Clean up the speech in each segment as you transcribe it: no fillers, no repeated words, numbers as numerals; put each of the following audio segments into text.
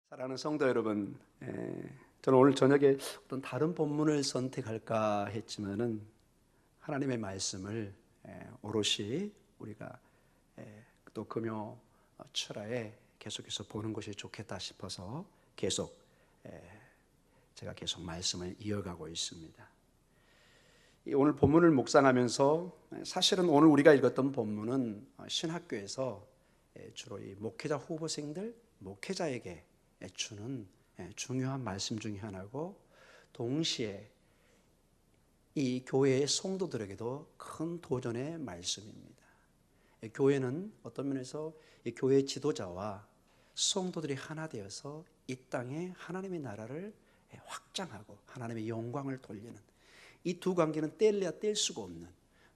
사랑하는 성도 여러분, 저는 오늘 저녁에 어떤 다른 본문을 선택할까 했지만은 하나님의 말씀을 오롯이 우리가 또 금요 철야에 계속해서 보는 것이 좋겠다 싶어서 제가 계속 말씀을 이어가고 있습니다. 오늘 본문을 묵상하면서 사실은 오늘 우리가 읽었던 본문은 신학교에서 주로 이 목회자 후보생들, 목회자에게 주는 중요한 말씀 중에 하나고, 동시에 이 교회의 성도들에게도 큰 도전의 말씀입니다. 교회는 어떤 면에서 이 교회의 지도자와 성도들이 하나 되어서 이 땅에 하나님의 나라를 확장하고 하나님의 영광을 돌리는, 이 두 관계는 뗄래야 뗄 수가 없는,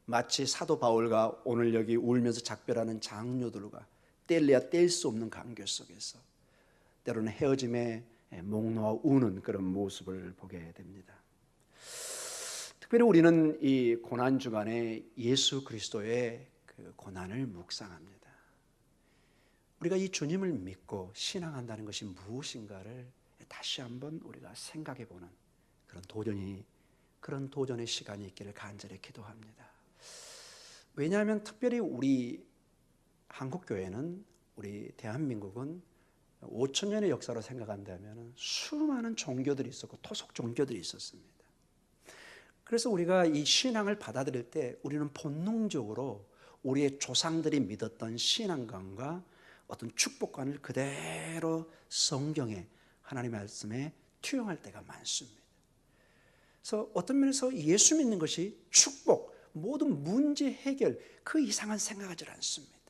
마치 사도 바울과 오늘 여기 울면서 작별하는 장로들과 뗄래야 뗄 수 없는 관계 속에서 때로는 헤어짐에 목 놓아 우는 그런 모습을 보게 됩니다. 특별히 우리는 이 고난 주간에 예수 그리스도의 그 고난을 묵상합니다. 우리가 이 주님을 믿고 신앙한다는 것이 무엇인가를 다시 한번 우리가 생각해 보는 그런 도전의 시간이 있기를 간절히 기도합니다. 왜냐하면 특별히 우리 한국교회는, 우리 대한민국은 5,000년의 역사로 생각한다면 수많은 종교들이 있었고 토속 종교들이 있었습니다. 그래서 우리가 이 신앙을 받아들일 때 우리는 본능적으로 우리의 조상들이 믿었던 신앙관과 어떤 축복관을 그대로 성경에, 하나님의 말씀에 투영할 때가 많습니다. 그래서 어떤 면에서 예수 믿는 것이 축복, 모든 문제 해결, 그 이상한 생각하지 않습니다.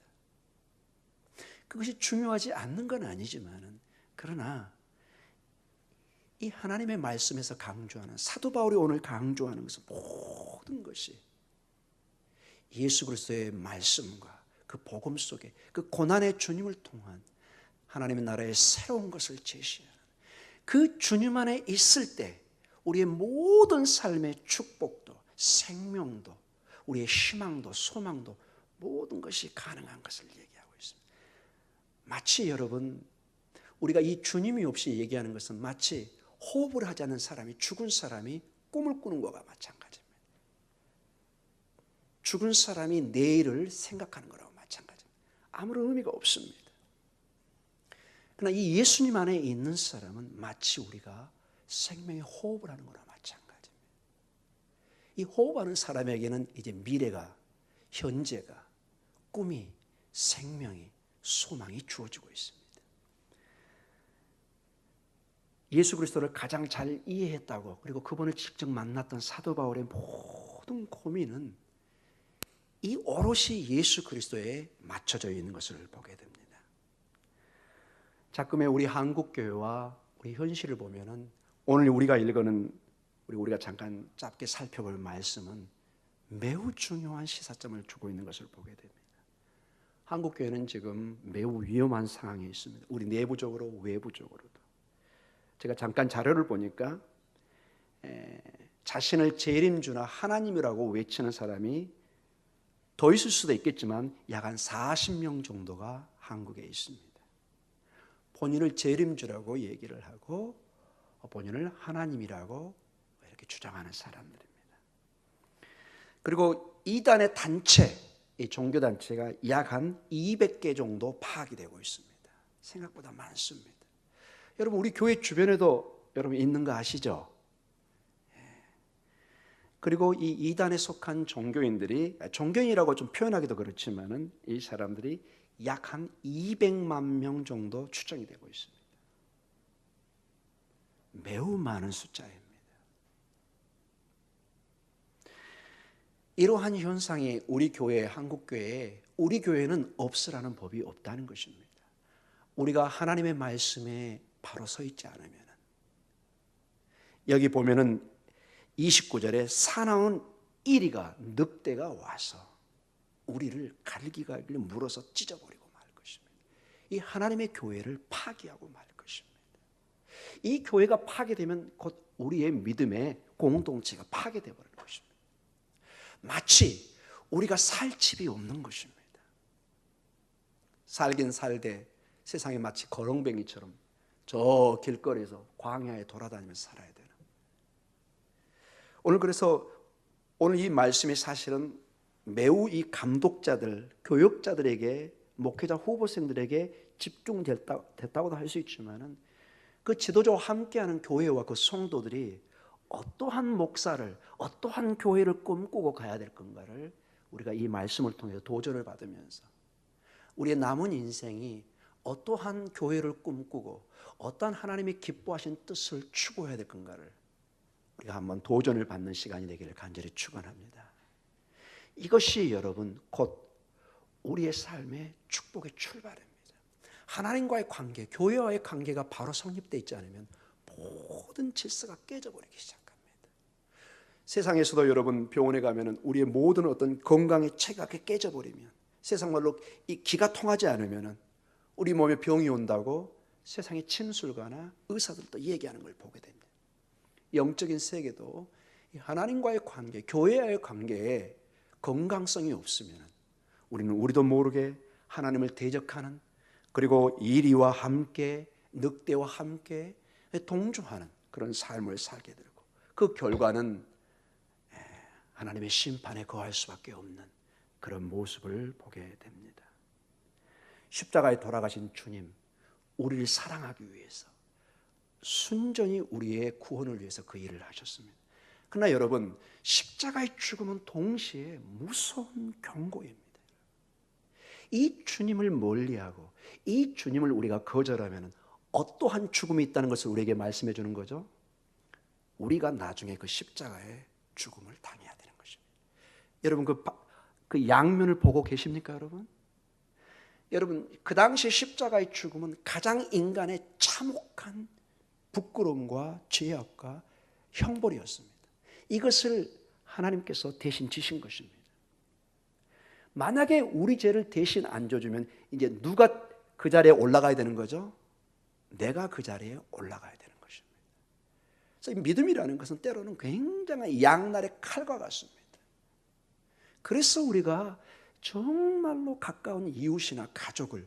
그것이 중요하지 않는 건 아니지만, 그러나 이 하나님의 말씀에서 강조하는, 사도 바울이 오늘 강조하는 것은 모든 것이 예수 그리스도의 말씀과 그 복음 속에 그 고난의 주님을 통한 하나님의 나라의 새로운 것을 제시하는, 그 주님 안에 있을 때 우리의 모든 삶의 축복도, 생명도, 우리의 희망도, 소망도, 모든 것이 가능한 것을 얘기합니다. 마치 여러분, 우리가 이 주님이 없이 얘기하는 것은 마치 호흡을 하지 않는 사람이, 죽은 사람이 꿈을 꾸는 것과 마찬가지입니다. 죽은 사람이 내일을 생각하는 거라고 마찬가지입니다. 아무런 의미가 없습니다. 그러나 이 예수님 안에 있는 사람은 마치 우리가 생명의 호흡을 하는 거나 마찬가지입니다. 이 호흡하는 사람에게는 이제 미래가, 현재가, 꿈이, 생명이, 소망이 주어지고 있습니다. 예수 그리스도를 가장 잘 이해했다고, 그리고 그분을 직접 만났던 사도 바울의 모든 고민은 이 오롯이 예수 그리스도에 맞춰져 있는 것을 보게 됩니다. 자꾸의 우리 한국교회와 우리 현실을 보면은 오늘 우리가 읽는, 우리가 잠깐 짧게 살펴볼 말씀은 매우 중요한 시사점을 주고 있는 것을 보게 됩니다. 한국교회는 지금 매우 위험한 상황에 있습니다. 우리 내부적으로 외부적으로도. 제가 잠깐 자료를 보니까 자신을 재림주나 하나님이라고 외치는 사람이 더 있을 수도 있겠지만 약 한 40명 정도가 한국에 있습니다. 본인을 재림주라고 얘기를 하고 본인을 하나님이라고 이렇게 주장하는 사람들입니다. 그리고 이단의 단체, 이 종교단체가 약 한 200개 정도 파악이 되고 있습니다. 생각보다 많습니다. 여러분, 우리 교회 주변에도 여러분 있는 거 아시죠? 그리고 이 이단에 속한 종교인들이, 종교인이라고 좀 표현하기도 그렇지만은 이 사람들이 약 한 200만 명 정도 추정이 되고 있습니다. 매우 많은 숫자입니다. 이러한 현상이 우리 교회, 한국교회에, 우리 교회는 없으라는 법이 없다는 것입니다. 우리가 하나님의 말씀에 바로 서 있지 않으면, 여기 보면은 29절에 사나운 이리가, 늑대가 와서 우리를 갈기갈기 물어서 찢어버리고 말 것입니다. 이 하나님의 교회를 파괴하고 말 것입니다. 이 교회가 파괴되면 곧 우리의 믿음의 공동체가 파괴되어 버리는 것입니다. 마치 우리가 살 집이 없는 것입니다. 살긴 살되 세상에 마치 거렁뱅이처럼 저 길거리에서 광야에 돌아다니면서 살아야 되는. 그래서 오늘 이 말씀이 사실은 매우 이 감독자들, 교육자들에게, 목회자 후보생들에게 집중됐다고도 할 수 있지만은 그 지도자와 함께하는 교회와 그 성도들이 어떠한 목사를, 어떠한 교회를 꿈꾸고 가야 될 건가를 우리가 이 말씀을 통해서 도전을 받으면서 우리의 남은 인생이 어떠한 교회를 꿈꾸고 어떠한 하나님이 기뻐하신 뜻을 추구해야 될 건가를 우리가 한번 도전을 받는 시간이 되기를 간절히 축원합니다. 이것이 여러분 곧 우리의 삶의 축복의 출발입니다. 하나님과의 관계, 교회와의 관계가 바로 성립되어 있지 않으면 모든 질서가 깨져버리기 시작합니다. 세상에서도 여러분 병원에 가면 우리의 모든 어떤 건강의 체계가 깨져버리면, 세상 말로 이 기가 통하지 않으면 우리 몸에 병이 온다고 세상의 침술가나 의사들도 얘기하는 걸 보게 됩니다. 영적인 세계도 하나님과의 관계, 교회와의 관계에 건강성이 없으면 우리는 우리도 모르게 하나님을 대적하는, 그리고 이리와 함께 늑대와 함께 동조하는 그런 삶을 살게 되고, 그 결과는 하나님의 심판에 거할 수밖에 없는 그런 모습을 보게 됩니다. 십자가에 돌아가신 주님, 우리를 사랑하기 위해서 순전히 우리의 구원을 위해서 그 일을 하셨습니다. 그러나 여러분, 십자가의 죽음은 동시에 무서운 경고입니다. 이 주님을 멀리하고 이 주님을 우리가 거절하면 어떠한 죽음이 있다는 것을 우리에게 말씀해 주는 거죠. 우리가 나중에 그 십자가의 죽음을 당해야 되는 것입니다. 여러분 그 양면을 보고 계십니까, 여러분? 여러분, 그 당시 십자가의 죽음은 가장 인간의 참혹한 부끄러움과 죄악과 형벌이었습니다. 이것을 하나님께서 대신 지신 것입니다. 만약에 우리 죄를 대신 안 져주면 이제 누가 그 자리에 올라가야 되는 거죠? 내가 그 자리에 올라가야 되는 것입니다. 그래서 믿음이라는 것은 때로는 굉장한 양날의 칼과 같습니다. 그래서 우리가 정말로 가까운 이웃이나 가족을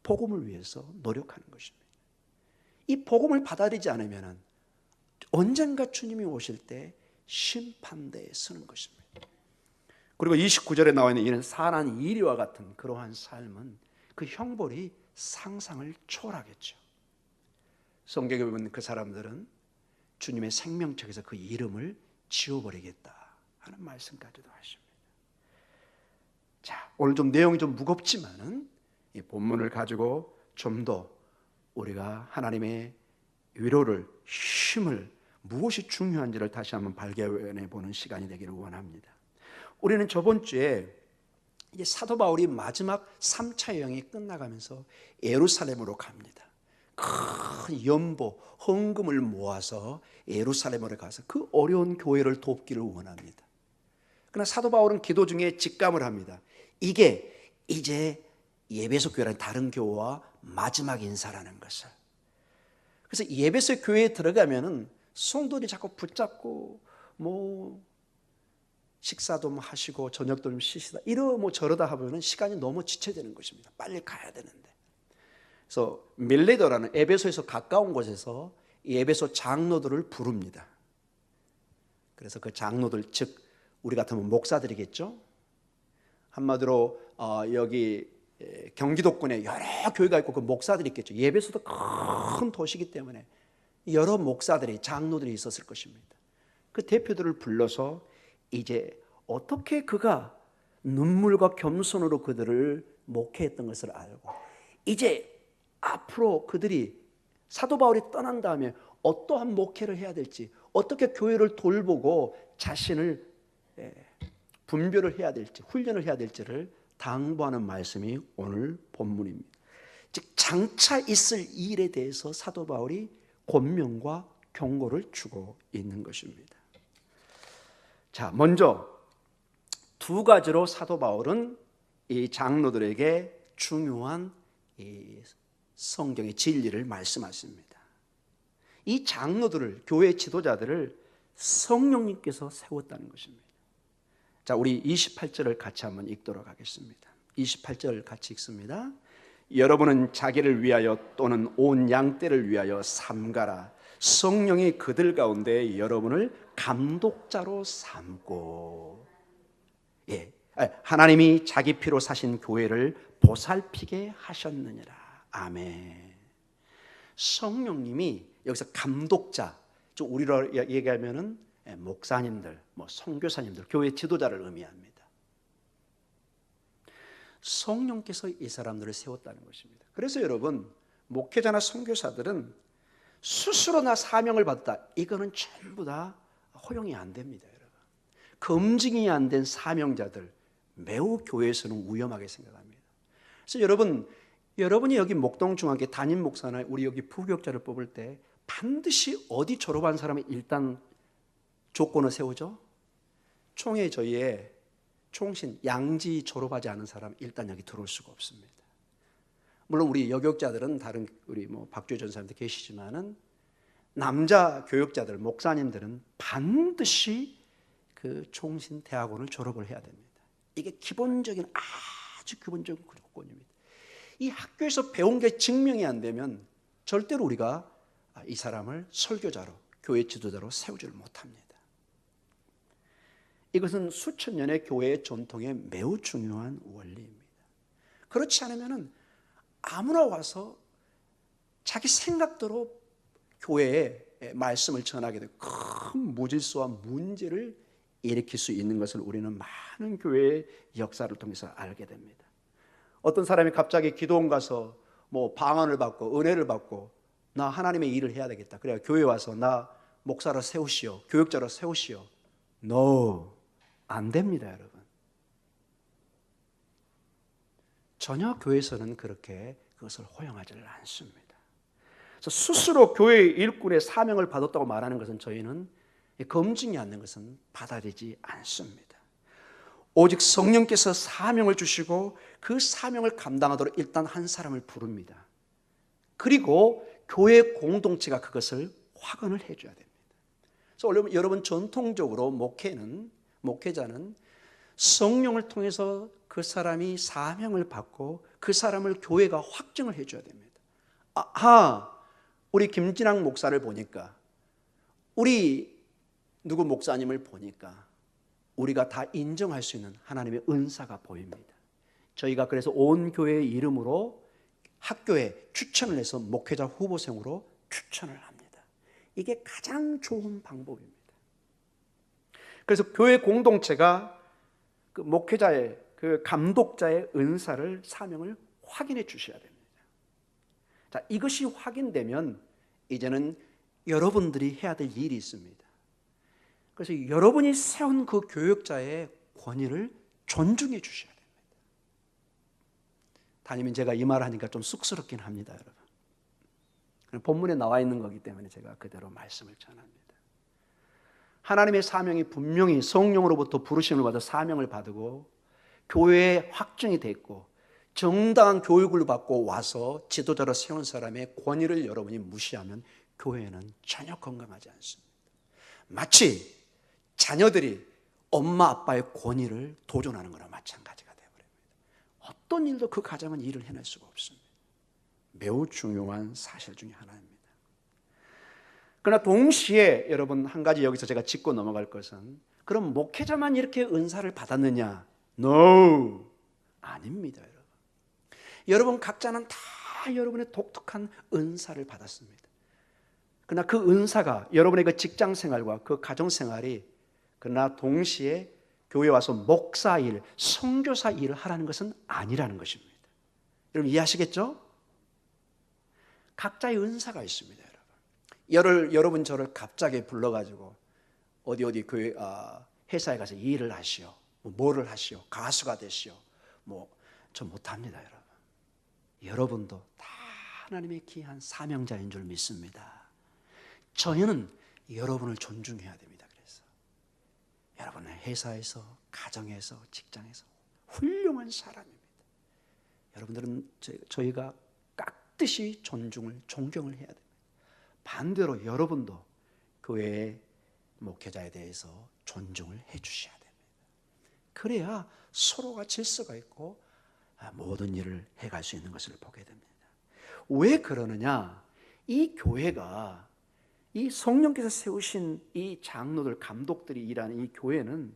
복음을 위해서 노력하는 것입니다. 이 복음을 받아들이지 않으면 언젠가 주님이 오실 때 심판대에 서는 것입니다. 그리고 29절에 나와 있는 이런 사난 이리와 같은 그러한 삶은 그 형벌이 상상을 초월하겠죠. 성경에 보면 그 사람들은 주님의 생명책에서 그 이름을 지워버리겠다 하는 말씀까지도 하십니다. 자, 오늘 좀 내용이 좀 무겁지만은 이 본문을 가지고 좀 더 우리가 하나님의 위로를, 힘을, 무엇이 중요한지를 다시 한번 발견해 보는 시간이 되기를 원합니다. 우리는 저번 주에 이제 사도 바울이 마지막 3차 여행이 끝나가면서 예루살렘으로 갑니다. 큰 연보, 헌금을 모아서 예루살렘으로 가서 그 어려운 교회를 돕기를 원합니다. 그러나 사도 바울은 기도 중에 직감을 합니다. 이게 이제 예배소 교회라는 다른 교회와 마지막 인사라는 것을. 그래서 예배소 교회에 들어가면은 성도들이 자꾸 붙잡고 식사도 하시고 저녁도 좀 쉬시다 저러다 하면은 시간이 너무 지체되는 것입니다. 빨리 가야 되는데. 그래서 밀레도라는 에베소에서 가까운 곳에서 이 에베소 장로들을 부릅니다. 그래서 그 장로들, 즉 우리 같으면 목사들이겠죠. 한마디로 여기 경기도권에 여러 교회가 있고 그 목사들이 있겠죠. 예배소도 큰 도시이기 때문에 여러 목사들이, 장로들이 있었을 것입니다. 그 대표들을 불러서 이제 어떻게 그가 눈물과 겸손으로 그들을 목회했던 것을 알고 이제 앞으로 그들이 사도 바울이 떠난 다음에 어떠한 목회를 해야 될지, 어떻게 교회를 돌보고 자신을 분별을 해야 될지, 훈련을 해야 될지를 당부하는 말씀이 오늘 본문입니다. 즉 장차 있을 일에 대해서 사도 바울이 권면과 경고를 주고 있는 것입니다. 자, 먼저 두 가지로 사도 바울은 이 장로들에게 중요한 이 성경의 진리를 말씀하십니다. 이 장로들을, 교회 지도자들을 성령님께서 세웠다는 것입니다. 자, 우리 28절을 같이 한번 읽도록 하겠습니다. 28절 같이 읽습니다. 여러분은 자기를 위하여 또는 온 양떼를 위하여 삼가라. 성령이 그들 가운데 여러분을 감독자로 삼고, 하나님이 자기 피로 사신 교회를 보살피게 하셨느니라. 아멘. 성령님이 여기서 감독자, 좀 우리로 얘기하면은 목사님들, 선교사님들, 교회 지도자를 의미합니다. 성령께서 이 사람들을 세웠다는 것입니다. 그래서 여러분, 목회자나 선교사들은 스스로 나 사명을 받았다, 이거는 전부 다 허용이 안 됩니다. 여러분, 검증이 안 된 사명자들 매우 교회에서는 위험하게 생각합니다. 그래서 여러분이 여기 목동중앙교회 담임 목사나 우리 여기 부교육자를 뽑을 때 반드시 어디 졸업한 사람이 일단 조건을 세우죠? 총회 저희의 총신 양지 졸업하지 않은 사람 일단 여기 들어올 수가 없습니다. 물론 우리 여교육자들은 다른 우리 박주혜 전사님도 계시지만은 남자 교육자들 목사님들은 반드시 그 총신 대학원을 졸업을 해야 됩니다. 이게 기본적인 아주 기본적인 조건입니다. 이 학교에서 배운 게 증명이 안 되면 절대로 우리가 이 사람을 설교자로 교회 지도자로 세우지를 못합니다. 이것은 수천 년의 교회의 전통에 매우 중요한 원리입니다. 그렇지 않으면 아무나 와서 자기 생각대로 교회에 말씀을 전하게 되고 큰 무질서와 문제를 일으킬 수 있는 것을 우리는 많은 교회의 역사를 통해서 알게 됩니다. 어떤 사람이 갑자기 기도원 가서 방언을 받고 은혜를 받고 나 하나님의 일을 해야 되겠다, 그래야 교회 와서 나 목사로 세우시오, 교육자로 세우시오. No, 안 됩니다. 여러분, 전혀 교회에서는 그렇게 그것을 허용하지를 않습니다. 그래서 스스로 교회의 일꾼의 사명을 받았다고 말하는 것은 저희는 검증이 안 된 것은 받아들이지 않습니다. 오직 성령께서 사명을 주시고 그 사명을 감당하도록 일단 한 사람을 부릅니다. 그리고 교회 공동체가 그것을 확언을 해줘야 됩니다. 그래서 여러분, 전통적으로 목회자는 성령을 통해서 그 사람이 사명을 받고 그 사람을 교회가 확증을 해줘야 됩니다. 우리 김진학 목사를 보니까, 우리 누구 목사님을 보니까 우리가 다 인정할 수 있는 하나님의 은사가 보입니다. 저희가 그래서 온 교회의 이름으로 학교에 추천을 해서 목회자 후보생으로 추천을 합니다. 이게 가장 좋은 방법입니다. 그래서 교회 공동체가 그 목회자의, 그 감독자의 은사를, 사명을 확인해 주셔야 됩니다. 자, 이것이 확인되면 이제는 여러분들이 해야 될 일이 있습니다. 그래서 여러분이 세운 그 교육자의 권위를 존중해 주셔야 됩니다. 담임인 제가 이 말을 하니까 좀 쑥스럽긴 합니다, 여러분. 본문에 나와 있는 거기 때문에 제가 그대로 말씀을 전합니다. 하나님의 사명이 분명히 성령으로부터 부르심을 받아 사명을 받고 교회에 확증이 됐고 정당한 교육을 받고 와서 지도자로 세운 사람의 권위를 여러분이 무시하면 교회는 전혀 건강하지 않습니다. 마치 자녀들이 엄마 아빠의 권위를 도전하는 거나 마찬가지가 되어버립니다. 어떤 일도 그 가정은 일을 해낼 수가 없습니다. 매우 중요한 사실 중에 하나입니다. 그러나 동시에 여러분, 한 가지 여기서 제가 짚고 넘어갈 것은, 그럼 목회자만 이렇게 은사를 받았느냐? No, 아닙니다. 여러분 각자는 다 여러분의 독특한 은사를 받았습니다. 그러나 그 은사가 여러분의 그 직장 생활과 그 가정 생활이, 그러나 동시에 교회 와서 목사 일, 선교사 일을 하라는 것은 아니라는 것입니다. 여러분 이해하시겠죠? 각자의 은사가 있습니다. 여러분 저를 갑자기 불러가지고 어디 교회 회사에 가서 일을 하시오, 뭐를 하시오, 가수가 되시오, 저 못합니다. 여러분도 다 하나님의 귀한 사명자인 줄 믿습니다. 저희는 여러분을 존중해야 됩니다. 그래서 여러분은 회사에서, 가정에서, 직장에서 훌륭한 사람입니다. 여러분들은 저희가 깍듯이 존경을 해야 됩니다. 반대로 여러분도 교회의 목회자에 대해서 존중을 해 주셔야 됩니다. 그래야 서로가 질서가 있고 모든 일을 해갈 수 있는 것을 보게 됩니다. 왜 그러느냐? 이 교회가, 이 성령께서 세우신 이 장로들, 감독들이 일하는 이 교회는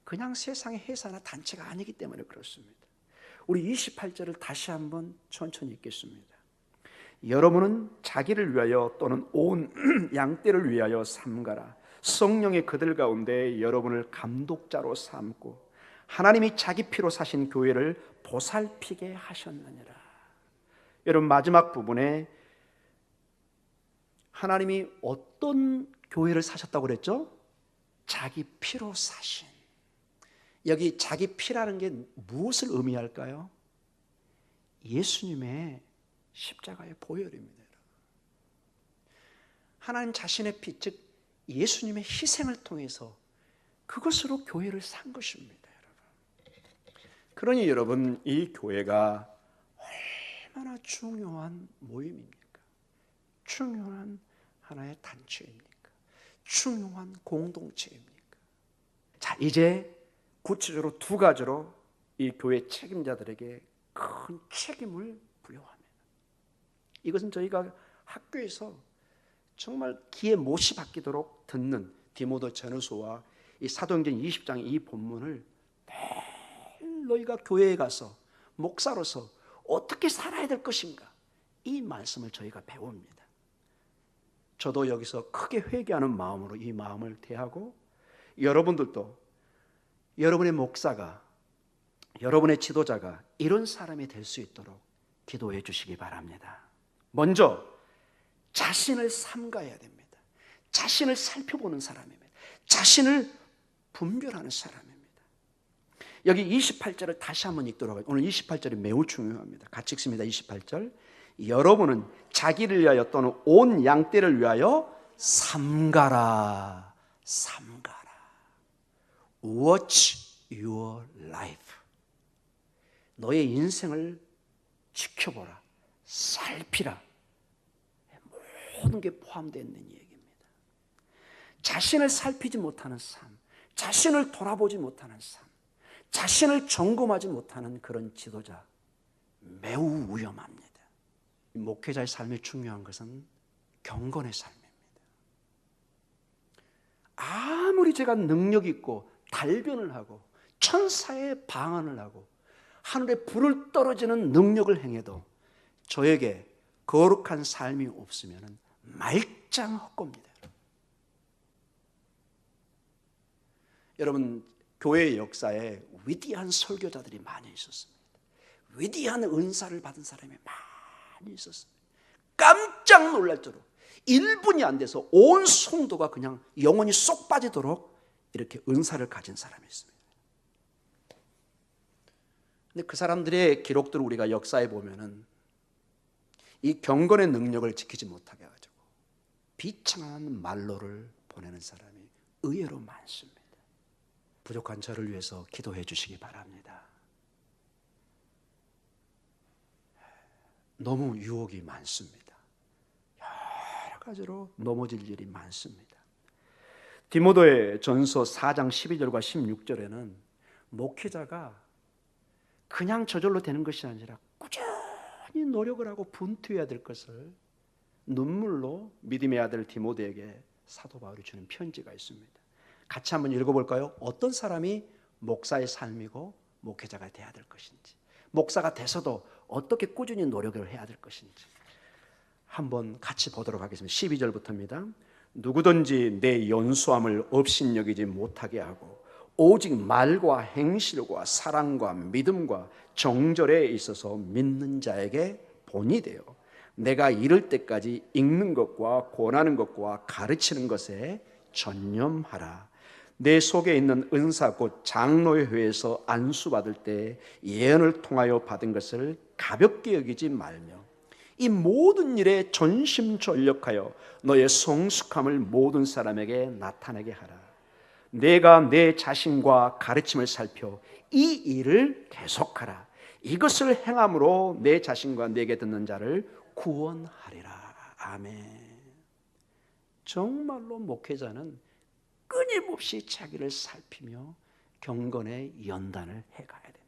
그냥 세상의 회사나 단체가 아니기 때문에 그렇습니다. 우리 28절을 다시 한번 천천히 읽겠습니다. 여러분은 자기를 위하여 또는 온 양떼를 위하여 삼가라. 성령의 그들 가운데 여러분을 감독자로 삼고 하나님이 자기 피로 사신 교회를 보살피게 하셨느니라. 여러분, 마지막 부분에 하나님이 어떤 교회를 사셨다고 그랬죠? 자기 피로 사신. 여기 자기 피라는 게 무엇을 의미할까요? 예수님의 십자가의 보혈입니다. 하나님 자신의 피, 즉 예수님의 희생을 통해서 그것으로 교회를 산 것입니다. 그러니 여러분, 이 교회가 얼마나 중요한 모임입니까? 중요한 하나의 단체입니까? 중요한 공동체입니까? 자, 이제 구체적으로 두 가지로 이 교회 책임자들에게 큰 책임을 부여합니다. 이것은 저희가 학교에서 정말 귀에 못이 박히도록 듣는 디모데 전후서와 이 사도행전 20장의 이 본문을 매일 너희가 교회에 가서 목사로서 어떻게 살아야 될 것인가, 이 말씀을 저희가 배웁니다. 저도 여기서 크게 회개하는 마음으로 이 마음을 대하고, 여러분들도 여러분의 목사가, 여러분의 지도자가 이런 사람이 될 수 있도록 기도해 주시기 바랍니다. 먼저 자신을 삼가야 됩니다. 자신을 살펴보는 사람입니다. 자신을 분별하는 사람입니다. 여기 28절을 다시 한번 읽도록 하겠습니다. 오늘 28절이 매우 중요합니다. 같이 읽습니다. 28절. 여러분은 자기를 위하여 또는 온 양떼를 위하여 삼가라. 삼가라. Watch your life. 너의 인생을 지켜보라. 살피라. 모든 게 포함되어 있는 얘기입니다. 자신을 살피지 못하는 삶, 자신을 돌아보지 못하는 삶, 자신을 점검하지 못하는 그런 지도자, 매우 위험합니다. 목회자의 삶에 중요한 것은 경건의 삶입니다. 아무리 제가 능력 있고 달변을 하고 천사의 방언을 하고 하늘에 불을 떨어지는 능력을 행해도 저에게 거룩한 삶이 없으면 말짱 헛겁니다. 여러분, 교회의 역사에 위대한 설교자들이 많이 있었습니다. 위대한 은사를 받은 사람이 많이 있었습니다. 깜짝 놀랄 정도로 1분이 안 돼서 온 성도가 그냥 영혼이 쏙 빠지도록 이렇게 은사를 가진 사람이 있습니다. 근데 그 사람들의 기록들을 우리가 역사에 보면은 이 경건의 능력을 지키지 못하게 해가지고 비참한 말로를 보내는 사람이 의외로 많습니다. 부족한 저를 위해서 기도해 주시기 바랍니다. 너무 유혹이 많습니다. 여러 가지로 넘어질 일이 많습니다. 디모데 전서 4장 12절과 16절에는 목회자가 그냥 저절로 되는 것이 아니라 꾸준히 노력을 하고 분투해야 될 것을 눈물로 믿음의 아들 디모데에게 사도 바울이 주는 편지가 있습니다. 같이 한번 읽어볼까요? 어떤 사람이 목사의 삶이고 목회자가 돼야 될 것인지, 목사가 돼서도 어떻게 꾸준히 노력을 해야 될 것인지 한번 같이 보도록 하겠습니다. 12절부터입니다. 누구든지 내 연수함을 업신여기지 못하게 하고 오직 말과 행실과 사랑과 믿음과 정절에 있어서 믿는 자에게 본이 되어 내가 이를 때까지 읽는 것과 권하는 것과 가르치는 것에 전념하라. 내 속에 있는 은사 곧 장로의 회에서 안수받을 때 예언을 통하여 받은 것을 가볍게 여기지 말며 이 모든 일에 전심전력하여 너의 성숙함을 모든 사람에게 나타내게 하라. 내가 내 자신과 가르침을 살펴 이 일을 계속하라. 이것을 행함으로 내 자신과 내게 듣는 자를 구원하리라. 아멘. 정말로 목회자는 끊임없이 자기를 살피며 경건의 연단을 해가야 됩니다.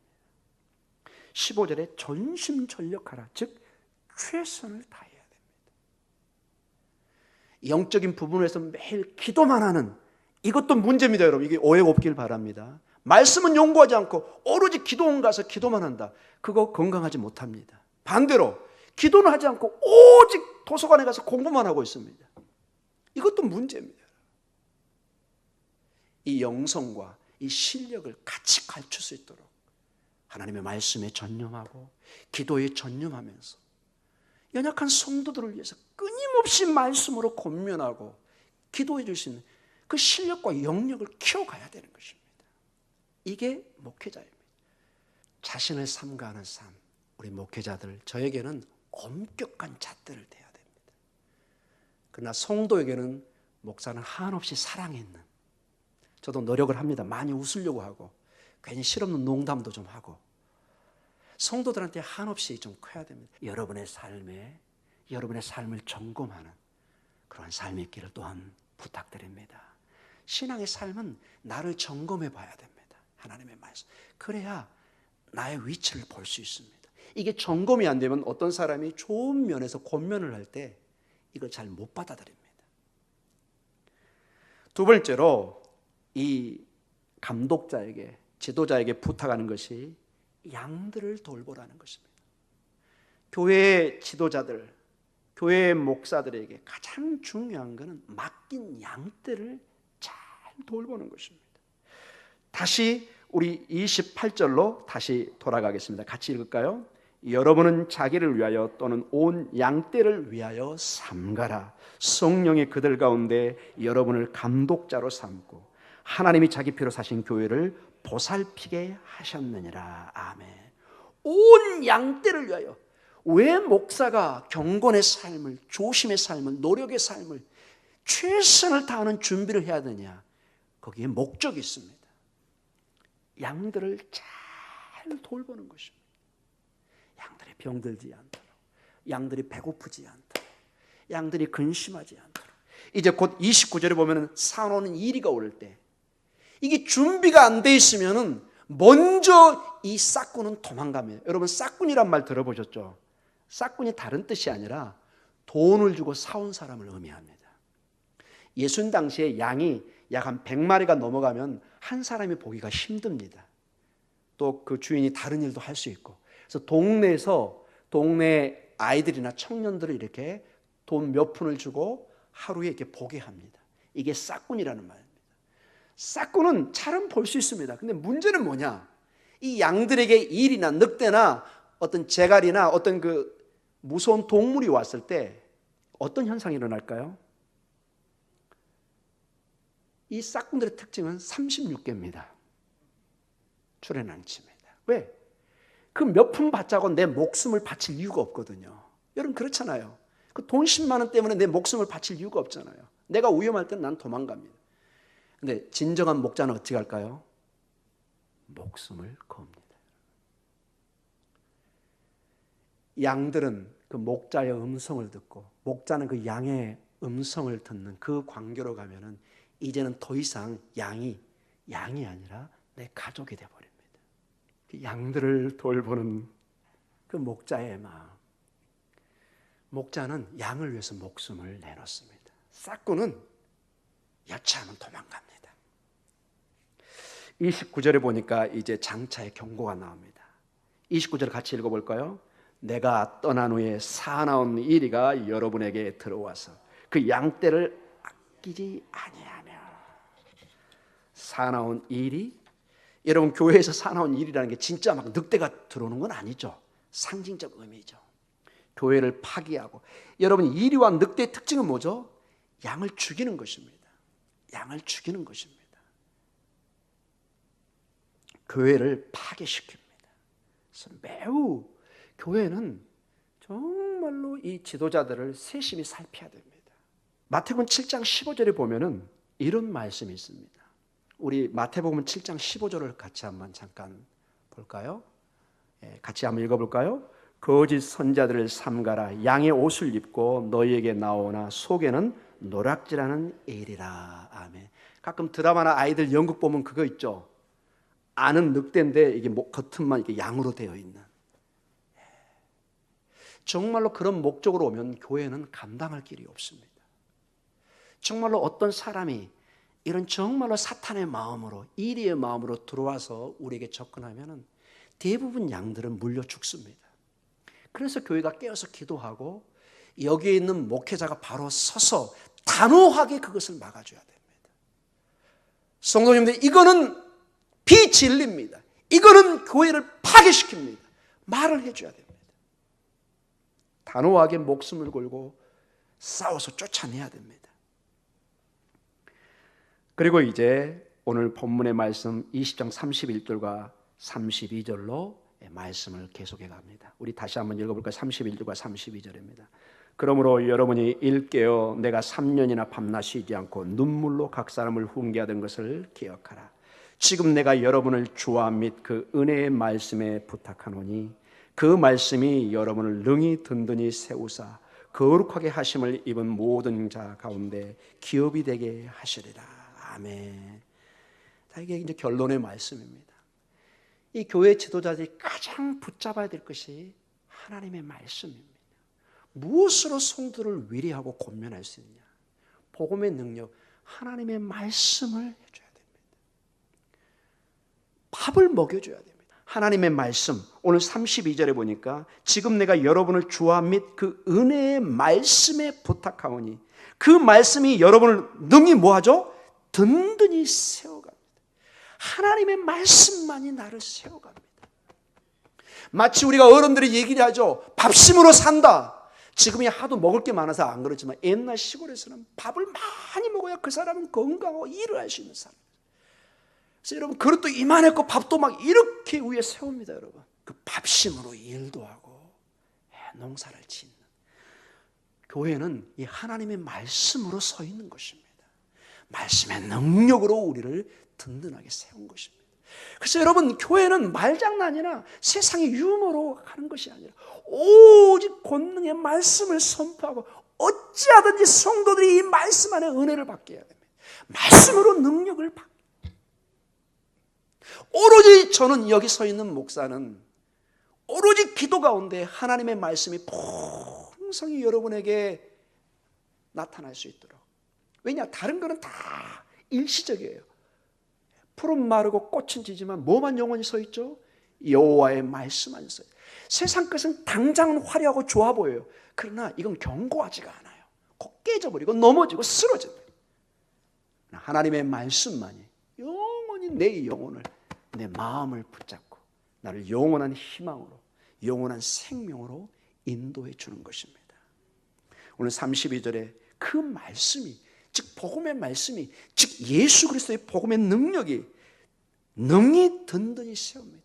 15절에 전심전력하라. 즉 최선을 다해야 됩니다. 영적인 부분에서 매일 기도만 하는, 이것도 문제입니다. 여러분, 이게 오해가 없길 바랍니다. 말씀은 연구하지 않고 오로지 기도원 가서 기도만 한다. 그거 건강하지 못합니다. 반대로 기도는 하지 않고 오직 도서관에 가서 공부만 하고 있습니다. 이것도 문제입니다. 이 영성과 이 실력을 같이 갖출 수 있도록 하나님의 말씀에 전념하고 기도에 전념하면서 연약한 성도들을 위해서 끊임없이 말씀으로 권면하고 기도해 줄 수 있는 그 실력과 영역을 키워가야 되는 것입니다. 이게 목회자입니다. 자신을 삼가하는 삶, 우리 목회자들, 저에게는 엄격한 잣대를 대야 됩니다. 그러나 성도에게는 목사는 한없이 사랑이 있는, 저도 노력을 합니다. 많이 웃으려고 하고 괜히 실없는 농담도 좀 하고 성도들한테 한없이 좀 커야 됩니다. 여러분의 삶을 점검하는 그런 삶이 있기를 또한 부탁드립니다. 신앙의 삶은 나를 점검해 봐야 됩니다. 하나님의 말씀. 그래야 나의 위치를 볼 수 있습니다. 이게 점검이 안 되면 어떤 사람이 좋은 면에서 권면을 할 때 이걸 잘 못 받아들입니다. 두 번째로 이 감독자에게, 지도자에게 부탁하는 것이 양들을 돌보라는 것입니다. 교회의 지도자들, 교회의 목사들에게 가장 중요한 것은 맡긴 양떼를 잘 돌보는 것입니다. 다시 우리 28절로 다시 돌아가겠습니다. 같이 읽을까요? 여러분은 자기를 위하여 또는 온 양떼를 위하여 삼가라. 성령이 그들 가운데 여러분을 감독자로 삼고 하나님이 자기 피로 사신 교회를 보살피게 하셨느니라. 아멘. 온 양떼를 위하여. 왜 목사가 경건의 삶을, 조심의 삶을, 노력의 삶을, 최선을 다하는 준비를 해야 되냐? 거기에 목적이 있습니다. 양들을 잘 돌보는 것입니다. 양들이 병들지 않도록, 양들이 배고프지 않도록, 양들이 근심하지 않도록. 이제 곧 29절에 보면 사놓는 이리가 올 때, 이게 준비가 안 돼 있으면은 먼저 이 싹꾼은 도망갑니다. 여러분, 싹꾼이란 말 들어보셨죠? 싹꾼이 다른 뜻이 아니라 돈을 주고 사온 사람을 의미합니다. 예수님 당시에 양이 약 한 100마리가 넘어가면 한 사람이 보기가 힘듭니다. 또 그 주인이 다른 일도 할 수 있고, 그래서 동네 아이들이나 청년들을 이렇게 돈 몇 푼을 주고 하루에 이렇게 보게 합니다. 이게 싹꾼이라는 말입니다. 싹꾼은 잘은 볼 수 있습니다. 근데 문제는 뭐냐? 이 양들에게 일이나 늑대나 어떤 재갈이나 어떤 그 무서운 동물이 왔을 때 어떤 현상이 일어날까요? 이 싹꾼들의 특징은 36개입니다. 출애난치입니다. 왜? 그 몇 푼 받자고 내 목숨을 바칠 이유가 없거든요. 여러분 그렇잖아요. 그 돈 10만 원 때문에 내 목숨을 바칠 이유가 없잖아요. 내가 위험할 때는 난 도망갑니다. 근데 진정한 목자는 어떻게 할까요? 목숨을 겁니다. 양들은 그 목자의 음성을 듣고, 목자는 그 양의 음성을 듣는 그 관계로 가면은 이제는 더 이상 양이 아니라 내 가족이 되어버립니다. 그 양들을 돌보는 그 목자의 마음. 목자는 양을 위해서 목숨을 내놓습니다. 싹꾼은 여차하면 도망갑니다. 29절에 보니까 이제 장차의 경고가 나옵니다. 29절 같이 읽어볼까요? 내가 떠난 후에 사나운 이리가 여러분에게 들어와서 그 양떼를 아끼지 아니하며. 사나운 이리? 여러분, 교회에서 사나운 일이라는 게 진짜 막 늑대가 들어오는 건 아니죠. 상징적 의미죠. 교회를 파괴하고. 여러분, 이리와 늑대의 특징은 뭐죠? 양을 죽이는 것입니다. 양을 죽이는 것입니다. 교회를 파괴시킵니다. 그래서 매우 교회는 정말로 이 지도자들을 세심히 살펴야 됩니다. 마태복음 7장 15절에 보면은 이런 말씀이 있습니다. 우리 마태복음 7장 15절을 같이 한번 잠깐 볼까요? 같이 한번 읽어볼까요? 거짓 선자들을 삼가라. 양의 옷을 입고 너희에게 나오나 속에는 노략질하는 일이라. 아멘. 가끔 드라마나 아이들 연극 보면 그거 있죠. 아는 늑대인데 이게 겉은만 이렇게 양으로 되어 있는. 정말로 그런 목적으로 오면 교회는 감당할 길이 없습니다. 정말로 어떤 사람이 이런 정말로 사탄의 마음으로, 이리의 마음으로 들어와서 우리에게 접근하면 대부분 양들은 물려 죽습니다. 그래서 교회가 깨어서 기도하고 여기에 있는 목회자가 바로 서서 단호하게 그것을 막아줘야 됩니다. 성도님들, 이거는 비진리입니다. 이거는 교회를 파괴시킵니다. 말을 해줘야 됩니다. 단호하게 목숨을 걸고 싸워서 쫓아내야 됩니다. 그리고 이제 오늘 본문의 말씀 20장 31절과 32절로 말씀을 계속해 갑니다. 우리 다시 한번 읽어볼까요? 31절과 32절입니다. 그러므로 여러분이 일깨어 내가 3년이나 밤낮 쉬지 않고 눈물로 각 사람을 훈계하던 것을 기억하라. 지금 내가 여러분을 주와 및 그 은혜의 말씀에 부탁하노니 그 말씀이 여러분을 능히 든든히 세우사 거룩하게 하심을 입은 모든 자 가운데 기업이 되게 하시리라. 아멘. 이게 이제 결론의 말씀입니다. 이 교회 지도자들이 가장 붙잡아야 될 것이 하나님의 말씀입니다. 무엇으로 성도를 위로하고 권면할 수 있느냐? 복음의 능력, 하나님의 말씀을 해줘야 됩니다. 밥을 먹여줘야 됩니다. 하나님의 말씀, 오늘 32절에 보니까 지금 내가 여러분을 주와 및 그 은혜의 말씀에 부탁하오니 그 말씀이 여러분을 능히 뭐하죠? 든든히 세워갑니다. 하나님의 말씀만이 나를 세워갑니다. 마치 우리가 어른들이 얘기를 하죠. 밥심으로 산다. 지금이 하도 먹을 게 많아서 안 그렇지만 옛날 시골에서는 밥을 많이 먹어야 그 사람은 건강하고 일을 할 수 있는 사람. 그래서 여러분 그릇도 이만했고 밥도 막 이렇게 위에 세웁니다. 여러분 그 밥심으로 일도 하고 농사를 짓는 교회는 이 하나님의 말씀으로 서 있는 것입니다. 말씀의 능력으로 우리를 든든하게 세운 것입니다. 그래서 여러분 교회는 말장난이나 세상의 유머로 하는 것이 아니라 오직 권능의 말씀을 선포하고 어찌하든지 성도들이 이 말씀 안에 은혜를 받게 해야 됩니다. 말씀으로 능력을 받게. 오로지 저는 여기 서 있는 목사는 오로지 기도 가운데 하나님의 말씀이 풍성히 여러분에게 나타날 수 있도록. 왜냐? 다른 거는 다 일시적이에요. 풀은 마르고 꽃은 지지만 뭐만 영원히 서 있죠? 여호와의 말씀만 서 있어요. 세상 것은 당장은 화려하고 좋아 보여요. 그러나 이건 견고하지가 않아요. 곧 깨져버리고 넘어지고 쓰러집니다. 하나님의 말씀만이 영원히 내 영혼을, 내 마음을 붙잡고 나를 영원한 희망으로, 영원한 생명으로 인도해 주는 것입니다. 오늘 32절에 그 말씀이, 즉 복음의 말씀이, 즉 예수 그리스도의 복음의 능력이 능히 든든히 세웁니다.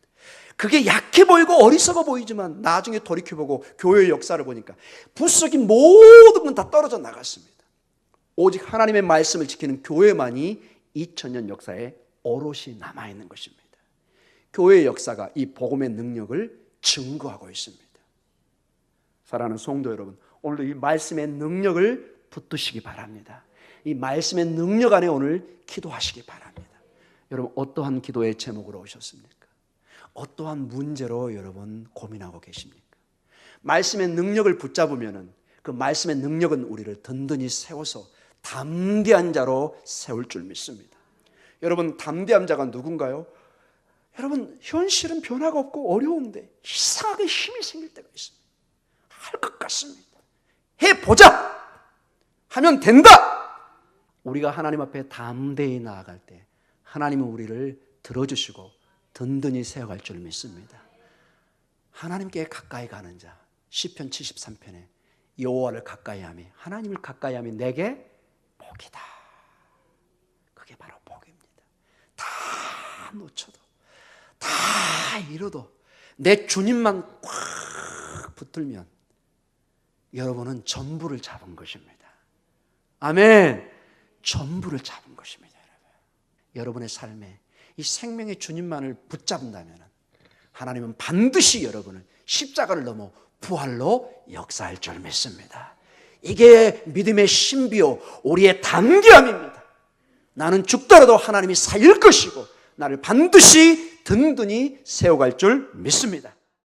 그게 약해 보이고 어리석어 보이지만 나중에 돌이켜보고 교회의 역사를 보니까 부수적인 모든 건 다 떨어져 나갔습니다. 오직 하나님의 말씀을 지키는 교회만이 2000년 역사에 오롯이 남아있는 것입니다. 교회의 역사가 이 복음의 능력을 증거하고 있습니다. 사랑하는 성도 여러분, 오늘도 이 말씀의 능력을 붙드시기 바랍니다. 이 말씀의 능력 안에 오늘 기도하시기 바랍니다. 여러분 어떠한 기도의 제목으로 오셨습니까? 어떠한 문제로 여러분 고민하고 계십니까? 말씀의 능력을 붙잡으면 그 말씀의 능력은 우리를 든든히 세워서 담대한 자로 세울 줄 믿습니다. 여러분 담대한 자가 누군가요? 여러분 현실은 변화가 없고 어려운데 이상하게 힘이 생길 때가 있습니다. 할 것 같습니다. 해보자! 하면 된다! 우리가 하나님 앞에 담대히 나아갈 때 하나님은 우리를 들어주시고 든든히 세워갈 줄 믿습니다. 하나님께 가까이 가는 자, 시편 73편에 여호와를 가까이하며 하나님을 가까이하며 내게 복이다. 그게 바로 복입니다. 다 놓쳐도, 다 잃어도 내 주님만 꽉 붙들면 여러분은 전부를 잡은 것입니다. 아멘. 전부를 잡은 것입니다. 여러분의 삶에 이 생명의 주님만을 붙잡는다면 하나님은 반드시 여러분을 십자가를 넘어 부활로 역사할 줄 믿습니다. 이게 믿음의 신비요 우리의 담대함입니다. 나는 죽더라도 하나님이 살릴 것이고 나를 반드시 든든히 세워갈 줄 믿습니다.